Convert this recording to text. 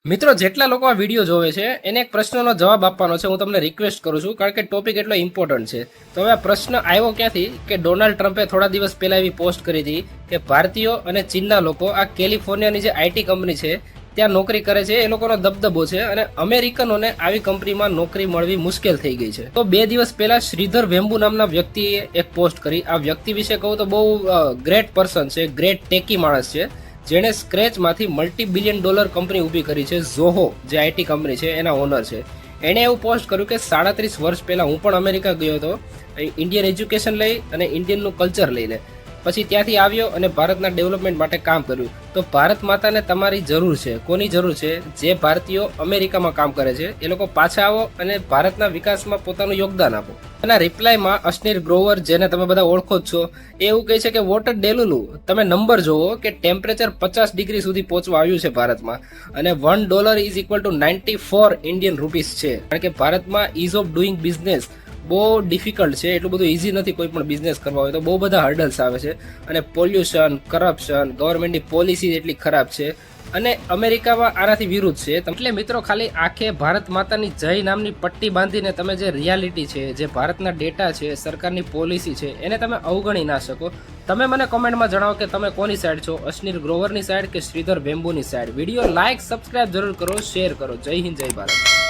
મિત્રો જેટલા લોકો આ વિડીયો જોવે છે એને એક પ્રશ્નનો જવાબ આપવાનો છે. હું તમને રિક્વેસ્ટ કરું છું કારણ કે ટોપિક એટલો ઇમ્પોર્ટન્ટ છે. તો હવે આ પ્રશ્ન આવ્યો ક્યાંથી કે ડોનાલ્ડ ટ્રમ્પે થોડા દિવસ પહેલા એવી પોસ્ટ કરી હતી કે ભારતીયો અને ચીનના લોકો આ કેલિફોર્નિયાની જે આઈટી કંપની છે ત્યાં નોકરી કરે છે, એ લોકોનો દબદબો છે અને અમેરિકનોને આવી કંપનીમાં નોકરી મળવી મુશ્કેલ થઈ ગઈ છે. તો 2 દિવસ પહેલા શ્રીધર વેમ્બુ નામના વ્યક્તિએ એક પોસ્ટ કરી. આ વ્યક્તિ વિશે કહું તો બહુ ગ્રેટ પર્સન છે, ગ્રેટ ટેકી માણસ છે, જેણે સ્ક્રેચમાંથી $multi-billion કંપની ઊભી કરી છે. ઝોહો જે આઈટી કંપની છે એના ઓનર છે. એણે એવું પોસ્ટ કર્યું કે 37 વર્ષ પહેલાં હું પણ અમેરિકા ગયો હતો ઇન્ડિયન એજ્યુકેશન લઈ અને ઇન્ડિયનનું કલ્ચર લઈને. પછી ત્યાંથી આવ્યો અને ભારતના ડેવલપમેન્ટ માટે કામ કર્યું. તો ભારત માતાને તમારી જરૂર છે. કોની જરૂર છે? જે ભારતીયો અમેરિકામાં કામ કરે છે એ લોકો પાછા આવો અને ભારતના વિકાસમાં પોતાનું યોગદાન આપો. એના રિપ્લાયમાં અશ્નીર ગ્રોવર, જેને તમે બધા ઓળખો જ છો, એ એવું કહે છે કે વોટર ડેલુલુ, તમે નંબર જોવો કે ટેમ્પરેચર 50 ડિગ્રી સુધી પહોંચવા આવ્યું છે ભારતમાં અને $1 is equal to 94 Indian rupees છે. કારણ કે ભારતમાં ઇઝ ઓફ ડુઈંગ બિઝનેસ બહુ ડિફિકલ્ટ છે. એટલું બધું ઇઝી નથી કોઈ પણ બિઝનેસ કરવા હોય તો. બહુ બધા હર્ડલ્સ આવે છે અને પોલ્યુશન, કરપ્શન, ગવર્મેન્ટની પોલિસી એટલી ખરાબ છે અને અમેરિકામાં આનાથી વિરુદ્ધ છે. એટલે મિત્રો ખાલી આંખે ભારત માતાની જય નામની પટ્ટી બાંધીને તમે જે રિયાલિટી છે, જે ભારતના ડેટા છે, સરકારની પોલિસી છે, એને તમે અવગણી ના શકો. તમે મને કોમેન્ટમાં જણાવો કે તમે કોની સાઈડ છો, અશ્નીર ગ્રોવરની સાઈડ કે શ્રીધર વેમ્બુની સાઈડ. વિડીયો લાઇક, સબસ્ક્રાઇબ જરૂર કરો, શેર કરો. જય હિન્દ, જય ભારત.